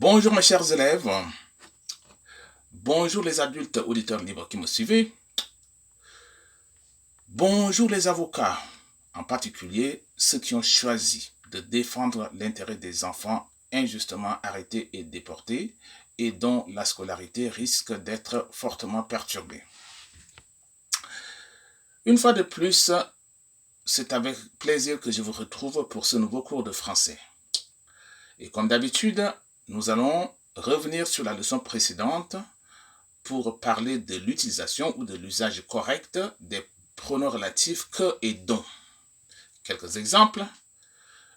Bonjour mes chers élèves, bonjour les adultes auditeurs libres qui me suivez, bonjour les avocats, en particulier ceux qui ont choisi de défendre l'intérêt des enfants injustement arrêtés et déportés et dont la scolarité risque d'être fortement perturbée. Une fois de plus, c'est avec plaisir que je vous retrouve pour ce nouveau cours de français. Et comme d'habitude, nous allons revenir sur la leçon précédente pour parler de l'utilisation ou de l'usage correct des pronoms relatifs que et dont. Quelques exemples.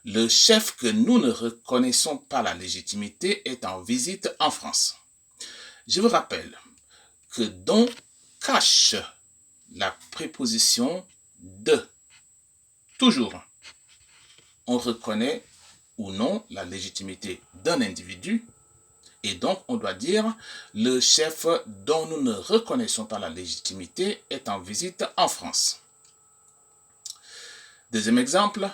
Le chef que nous ne reconnaissons pas la légitimité est en visite en France. Je vous rappelle que dont cache la préposition de. Toujours, on reconnaît ou non la légitimité d'un individu et donc on doit dire le chef dont nous ne reconnaissons pas la légitimité est en visite en France. Deuxième exemple,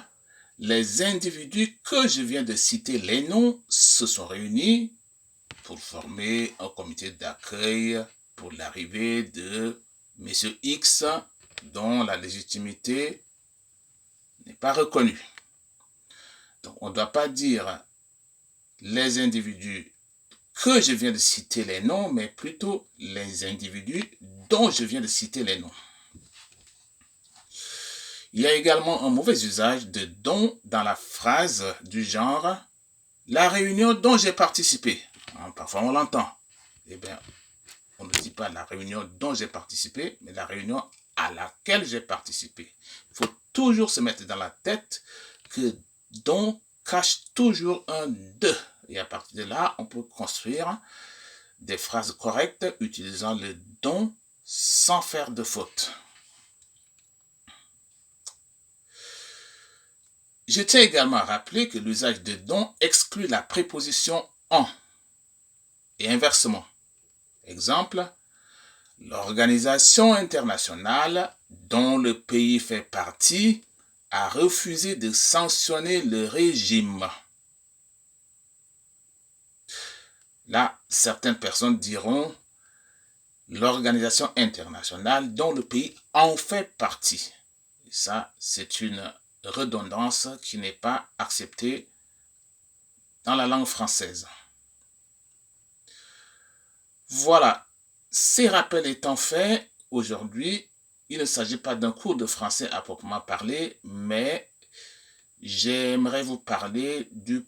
les individus que je viens de citer les noms se sont réunis pour former un comité d'accueil pour l'arrivée de M. X dont la légitimité n'est pas reconnue. Donc on ne doit pas dire les individus que je viens de citer les noms, mais plutôt les individus dont je viens de citer les noms. Il y a également un mauvais usage de dont dans la phrase du genre « la réunion dont j'ai participé ». Parfois on l'entend. Eh bien, on ne dit pas la réunion dont j'ai participé, mais la réunion à laquelle j'ai participé. Il faut toujours se mettre dans la tête que dont cache toujours un de. Et à partir de là, on peut construire des phrases correctes utilisant le dont sans faire de faute. Je tiens également à rappeler que l'usage de dont exclut la préposition en et inversement. Exemple, l'organisation internationale dont le pays fait partie a refusé de sanctionner le régime. Là, certaines personnes diront l'organisation internationale dont le pays en fait partie. Et ça, c'est une redondance qui n'est pas acceptée dans la langue française. Voilà, ces rappels étant faits, aujourd'hui, il ne s'agit pas d'un cours de français à proprement parler, mais j'aimerais vous parler du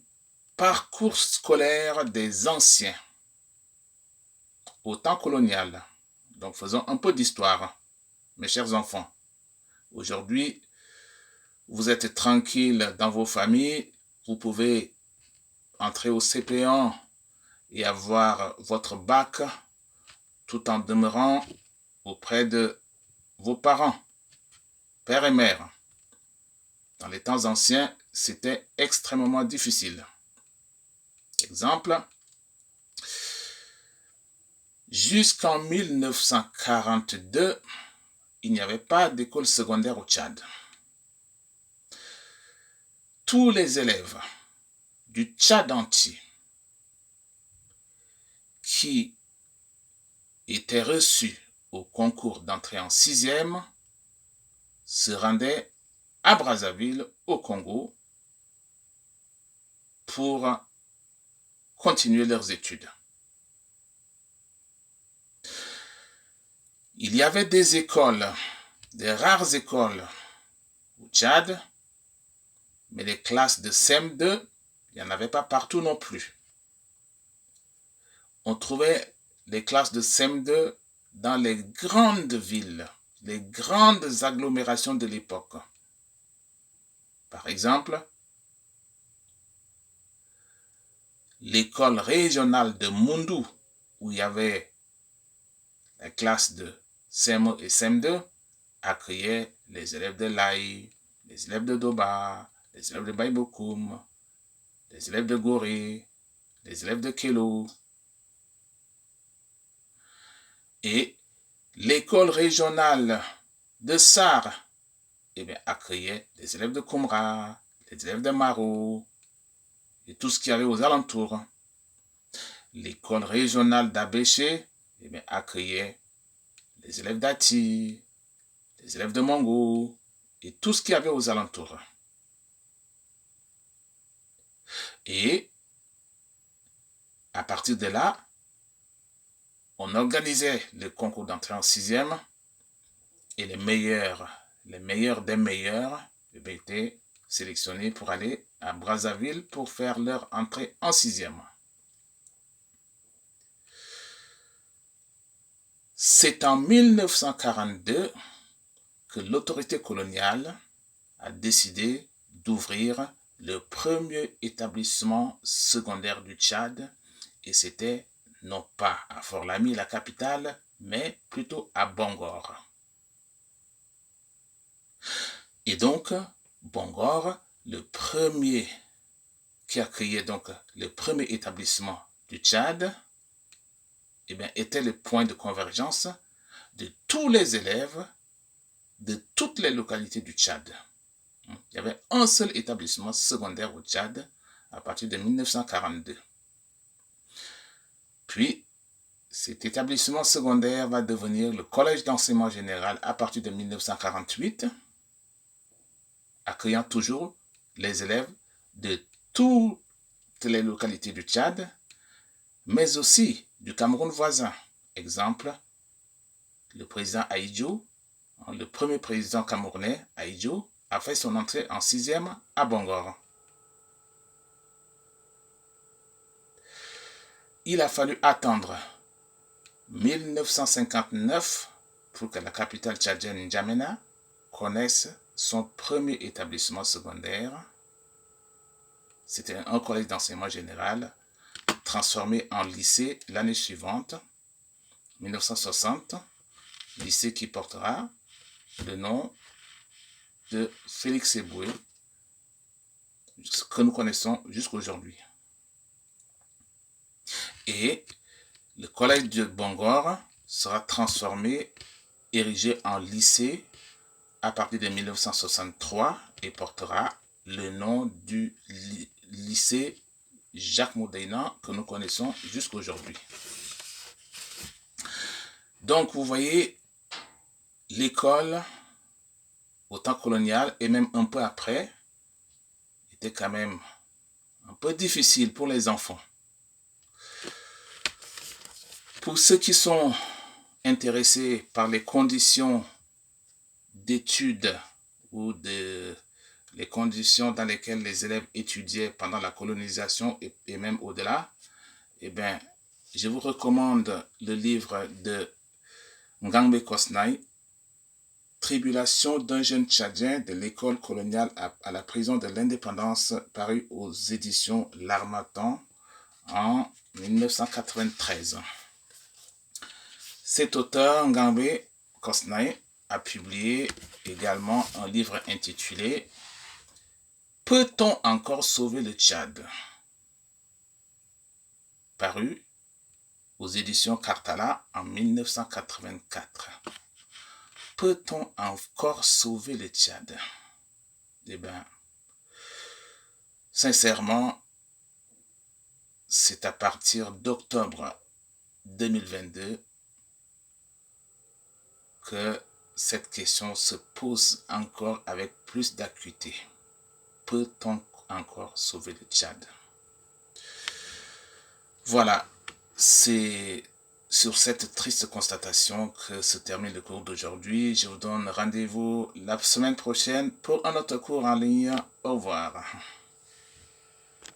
parcours scolaire des anciens au temps colonial. Donc faisons un peu d'histoire, mes chers enfants. Aujourd'hui, vous êtes tranquilles dans vos familles, vous pouvez entrer au CP1 et avoir votre bac tout en demeurant auprès de vos parents, père et mère. Dans les temps anciens, c'était extrêmement difficile. Exemple, jusqu'en 1942, il n'y avait pas d'école secondaire au Tchad. Tous les élèves du Tchad entier qui étaient reçus au concours d'entrée en 6e se rendaient à Brazzaville, au Congo, pour continuer leurs études. Il y avait des écoles, des rares écoles au Tchad, mais les classes de CM2, il n'y en avait pas partout non plus. On trouvait les classes de CM2 dans les grandes villes, les grandes agglomérations de l'époque. Par exemple, l'école régionale de Moundou, où il y avait la classe de CM1 et CM2, accueillait les élèves de l'Aï, les élèves de Doba, les élèves de Baïbokoum, les élèves de Gorée, les élèves de Kélo. Et l'école régionale de Sar accueillait les élèves de Koumra, les élèves de Maro et tout ce qu'il y avait aux alentours. l'école régionale d'Abéché accueillait les élèves d'Ati, les élèves de Mongo et tout ce qu'il y avait aux alentours. Et à partir de là, on organisait le concours d'entrée en 6e et les meilleurs des meilleurs étaient sélectionnés pour aller à Brazzaville pour faire leur entrée en 6e. C'est en 1942 que l'autorité coloniale a décidé d'ouvrir le premier établissement secondaire du Tchad, et c'était non pas à Fort-Lamy, la capitale, mais plutôt à Bangor. Et donc, Bangor, le premier qui accueillait donc le premier établissement du Tchad, était le point de convergence de tous les élèves de toutes les localités du Tchad. Il y avait un seul établissement secondaire au Tchad à partir de 1942. Puis, cet établissement secondaire va devenir le collège d'enseignement général à partir de 1948, accueillant toujours les élèves de toutes les localités du Tchad, mais aussi du Cameroun voisin. Exemple, le président Ahidjo, le premier président camerounais, Ahidjo, a fait son entrée en 6e à Bangor. Il a fallu attendre 1959 pour que la capitale tchadienne N'Djamena connaisse son premier établissement secondaire. C'était un collège d'enseignement général transformé en lycée l'année suivante, 1960, lycée qui portera le nom de Félix Éboué, que nous connaissons jusqu'à aujourd'hui. Et le collège de Bangor sera transformé, érigé en lycée à partir de 1963 et portera le nom du lycée Jacques Moudéna que nous connaissons jusqu'à aujourd'hui. Donc vous voyez, l'école au temps colonial et même un peu après était quand même un peu difficile pour les enfants. Pour ceux qui sont intéressés par les conditions d'études ou les conditions dans lesquelles les élèves étudiaient pendant la colonisation et même au-delà, je vous recommande le livre de Ngangbe Kosnaï, Tribulation d'un jeune Tchadien de l'école coloniale à la prison de l'indépendance, paru aux éditions L'Harmattan en 1993. Cet auteur, Ngangbe Kosnaï, a publié également un livre intitulé « Peut-on encore sauver le Tchad ?» paru aux éditions Karthala en 1984. Peut-on encore sauver le Tchad? Sincèrement, c'est à partir d'octobre 2022 que cette question se pose encore avec plus d'acuité. Peut-on encore sauver le Tchad? Voilà, c'est sur cette triste constatation que se termine le cours d'aujourd'hui. Je vous donne rendez-vous la semaine prochaine pour un autre cours en ligne. Au revoir.